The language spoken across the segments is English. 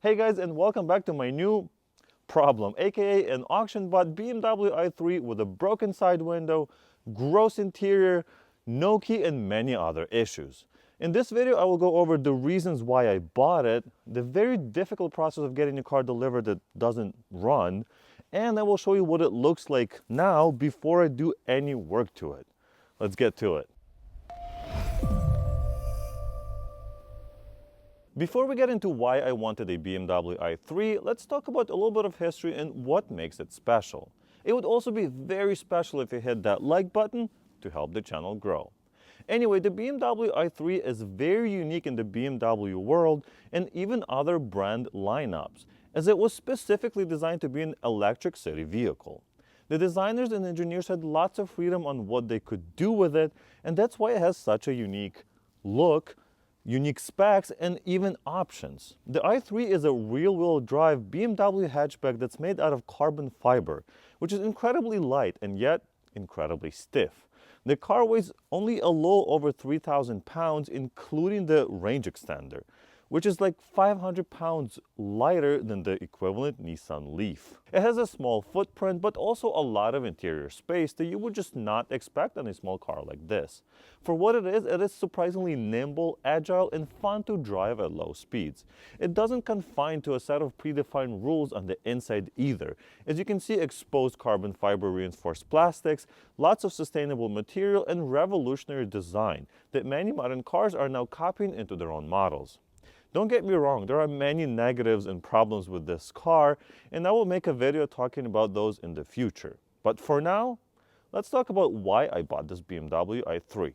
Hey guys, and welcome back to my new problem, aka an auction bought BMW i3 with a broken side window, gross interior, no key, and many other issues. In this video, I will go over the reasons why I bought it, the very difficult process of getting a car delivered that doesn't run, and I will show you what it looks like now before I do any work to it. Let's get to it. Before we get into why I wanted a BMW i3, let's talk about a little bit of history and what makes it special. It would also be very special if you hit that like button to help the channel grow. Anyway, the BMW i3 is very unique in the BMW world and even other brand lineups, as it was specifically designed to be an electric city vehicle. The designers and engineers had lots of freedom on what they could do with it, and that's why it has such a unique look, unique specs, and even options. The i3 is a rear-wheel drive BMW hatchback that's made out of carbon fiber, which is incredibly light and yet incredibly stiff. The car weighs only a little over 3,000 pounds, including the range extender, which is like 500 pounds lighter than the equivalent Nissan Leaf. It has a small footprint, but also a lot of interior space that you would just not expect on a small car like this. For what it is surprisingly nimble, agile, and fun to drive at low speeds. It doesn't confine to a set of predefined rules on the inside either. As you can see, exposed carbon fiber reinforced plastics, lots of sustainable material, and revolutionary design that many modern cars are now copying into their own models. Don't get me wrong, there are many negatives and problems with this car, and I will make a video talking about those in the future. But for now, let's talk about why I bought this BMW i3.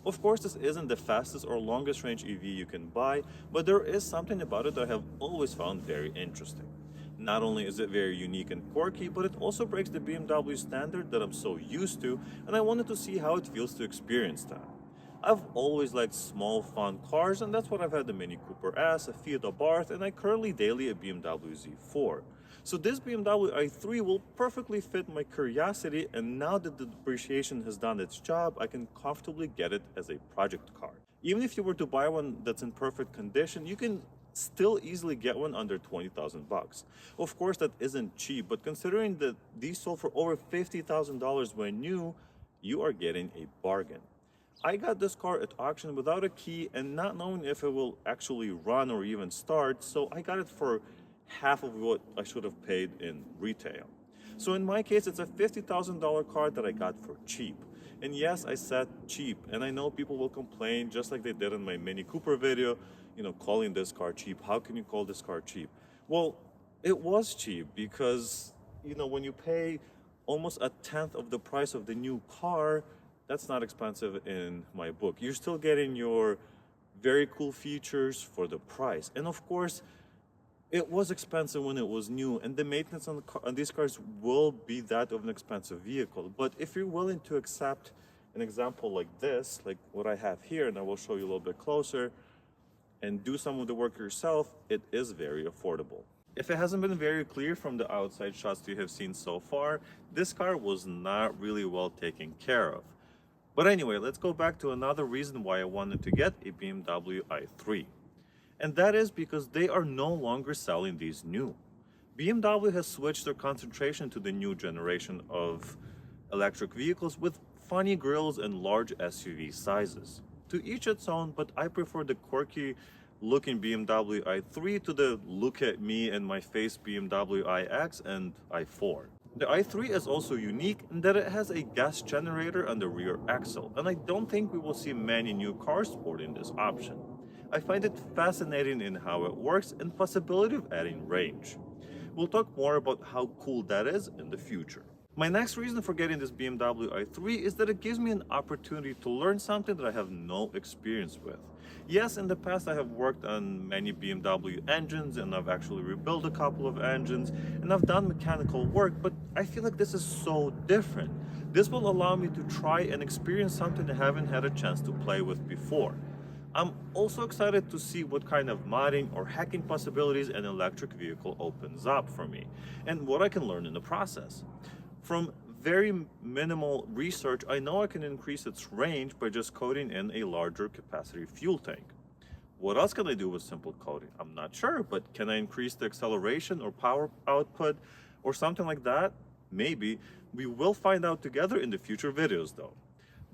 Of course, this isn't the fastest or longest range EV you can buy, but there is something about it that I have always found very interesting. Not only is it very unique and quirky, but it also breaks the BMW standard that I'm so used to, and I wanted to see how it feels to experience that. I've always liked small, fun cars, and that's what I've had: the Mini Cooper S, a Fiat Abarth, and I currently daily a BMW Z4. So this BMW i3 will perfectly fit my curiosity, and now that the depreciation has done its job, I can comfortably get it as a project car. Even if you were to buy one that's in perfect condition, you can still easily get one under 20,000 bucks. Of course, that isn't cheap, but considering that these sold for over $50,000 when new, you are getting a bargain. I got this car at auction without a key and not knowing if it will actually run or even start, so I got it for half of what I should have paid in retail. So in my case, it's a $50,000 car that I got for cheap. And yes, I said cheap, and I know people will complain, just like they did in my Mini Cooper video, calling this car cheap. How can you call this car cheap? Well, it was cheap because, when you pay almost a tenth of the price of the new car, that's not expensive in my book. You're still getting your very cool features for the price. And of course, it was expensive when it was new, and the maintenance on these cars will be that of an expensive vehicle. But if you're willing to accept an example like this, like what I have here, and I will show you a little bit closer, and do some of the work yourself, it is very affordable. If it hasn't been very clear from the outside shots you have seen so far, this car was not really well taken care of. But anyway, let's go back to another reason why I wanted to get a BMW i3. And that is because they are no longer selling these new. BMW has switched their concentration to the new generation of electric vehicles with funny grills and large SUV sizes. To each its own, but I prefer the quirky looking BMW i3 to the look at me and my face BMW iX and i4. The i3 is also unique in that it has a gas generator on the rear axle, and I don't think we will see many new cars sporting this option. I find it fascinating in how it works and possibility of adding range. We'll talk more about how cool that is in the future. My next reason for getting this BMW i3 is that it gives me an opportunity to learn something that I have no experience with. Yes, in the past I have worked on many BMW engines, and I've actually rebuilt a couple of engines, and I've done mechanical work, but I feel like this is so different. This will allow me to try and experience something I haven't had a chance to play with before. I'm also excited to see what kind of modding or hacking possibilities an electric vehicle opens up for me, and what I can learn in the process. From very minimal research, I know I can increase its range by just coating in a larger capacity fuel tank. What else can I do with simple coding? I'm not sure, but can I increase the acceleration or power output or something like that? Maybe. We will find out together in the future videos though.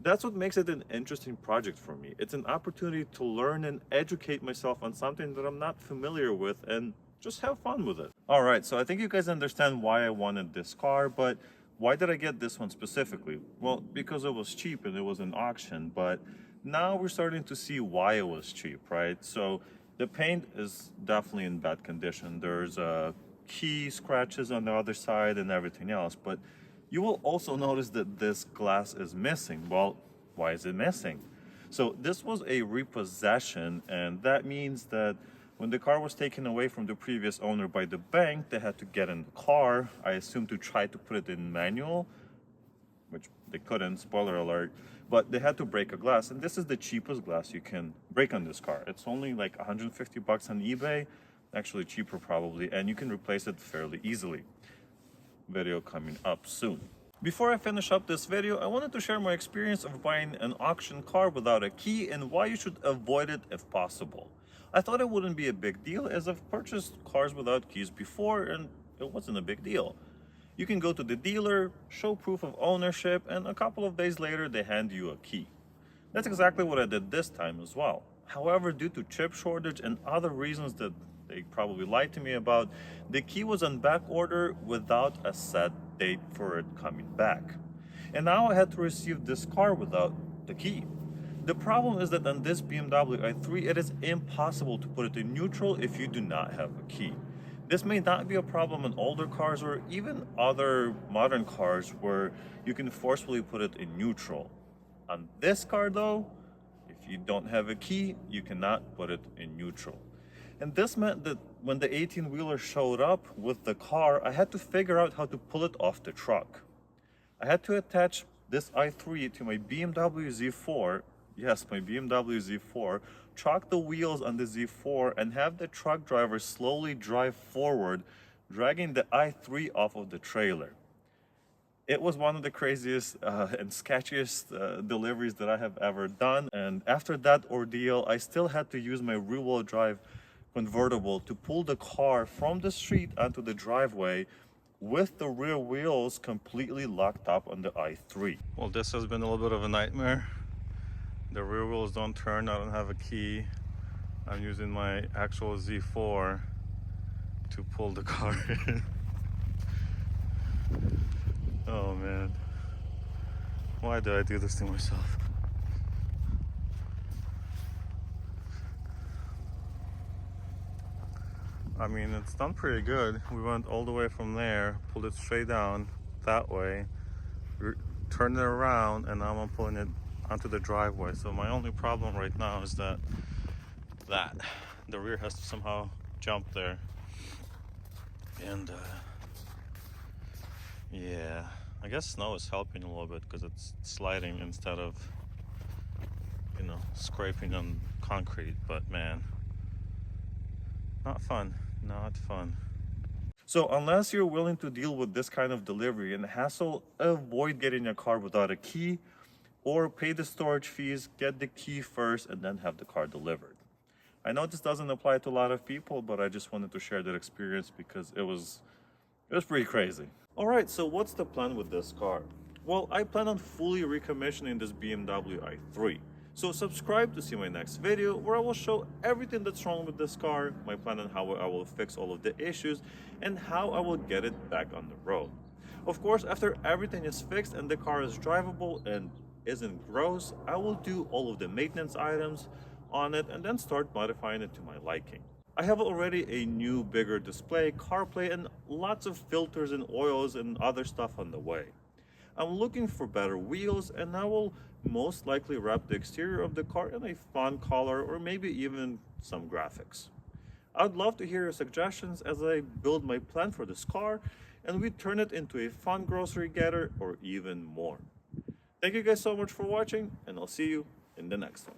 That's what makes it an interesting project for me. It's an opportunity to learn and educate myself on something that I'm not familiar with and just have fun with it. All right, so I think you guys understand why I wanted this car, but why did I get this one specifically? Well, because it was cheap and it was an auction, but now we're starting to see why it was cheap, right? So the paint is definitely in bad condition. There's key scratches on the other side and everything else, but you will also notice that this glass is missing. Well, why is it missing? So this was a repossession, and that means that when the car was taken away from the previous owner by the bank, they had to get in the car, I assume to try to put it in manual, which they couldn't, spoiler alert, but they had to break a glass, and this is the cheapest glass you can break on this car. It's only like 150 bucks on eBay, actually cheaper probably, and you can replace it fairly easily. Video coming up soon. Before I finish up this video, I wanted to share my experience of buying an auction car without a key and why you should avoid it if possible. I thought it wouldn't be a big deal as I've purchased cars without keys before and it wasn't a big deal. You can go to the dealer, show proof of ownership, and a couple of days later they hand you a key. That's exactly what I did this time as well. However, due to chip shortage and other reasons that they probably lied to me about, the key was on back order without a set date for it coming back. And now I had to receive this car without the key. The problem is that on this BMW i3, it is impossible to put it in neutral if you do not have a key. This may not be a problem in older cars or even other modern cars where you can forcefully put it in neutral. On this car though, if you don't have a key, you cannot put it in neutral. And this meant that when the 18-wheeler showed up with the car, I had to figure out how to pull it off the truck. I had to attach this i3 to my BMW Z4, yes, my BMW Z4, chalk the wheels on the Z4 and have the truck driver slowly drive forward, dragging the i3 off of the trailer. It was one of the craziest and sketchiest deliveries that I have ever done. And after that ordeal, I still had to use my rear-wheel drive convertible to pull the car from the street onto the driveway with the rear wheels completely locked up on the i3. Well, this has been a little bit of a nightmare. The rear wheels don't turn, I don't have a key. I'm using my actual Z4 to pull the car in. Oh man, why did I do this to myself? I mean, it's done pretty good. We went all the way from there, pulled it straight down that way, turned it around, and now I'm pulling it onto the driveway. So my only problem right now is that the rear has to somehow jump there. And yeah, I guess snow is helping a little bit because it's sliding instead of, you know, scraping on concrete. But man, not fun. Not fun. So unless you're willing to deal with this kind of delivery and hassle, avoid getting a car without a key, or pay the storage fees, get the key first, and then have the car delivered. I know this doesn't apply to a lot of people, but I just wanted to share that experience because it was pretty crazy. All right, so what's the plan with this car? Well, I plan on fully recommissioning this BMW i3. So subscribe to see my next video where I will show everything that's wrong with this car, my plan on how I will fix all of the issues, and how I will get it back on the road. Of course, after everything is fixed and the car is drivable and isn't gross, I will do all of the maintenance items on it and then start modifying it to my liking. I have already a new bigger display, CarPlay, and lots of filters and oils and other stuff on the way. I'm looking for better wheels, and I will most likely wrap the exterior of the car in a fun color or maybe even some graphics. I'd love to hear your suggestions as I build my plan for this car and we turn it into a fun grocery getter or even more. Thank you guys so much for watching, and I'll see you in the next one.